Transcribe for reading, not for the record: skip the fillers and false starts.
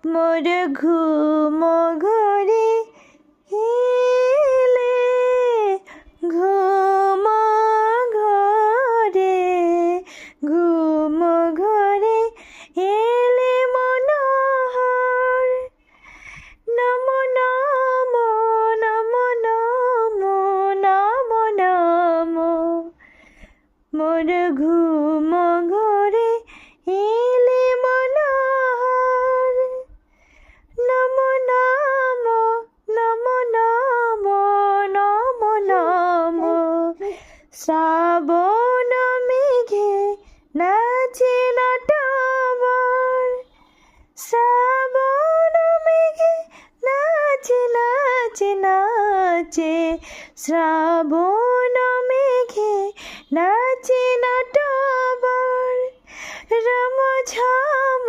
মোর ঘুম ঘরে এলে, ঘুম ঘরে, ঘুম ঘরে এলে মনোহর। নমো নমো নমো নমো নমো নমো, মোর ঘুম ঘরে এলে মনোহর। নমো নমো নমো নমো নমো নমো, শ্রাবণ মেঘে নাচে নটবর। শ্রাবণ মেঘে নাচে নাচে নাচে, শ্রাবণ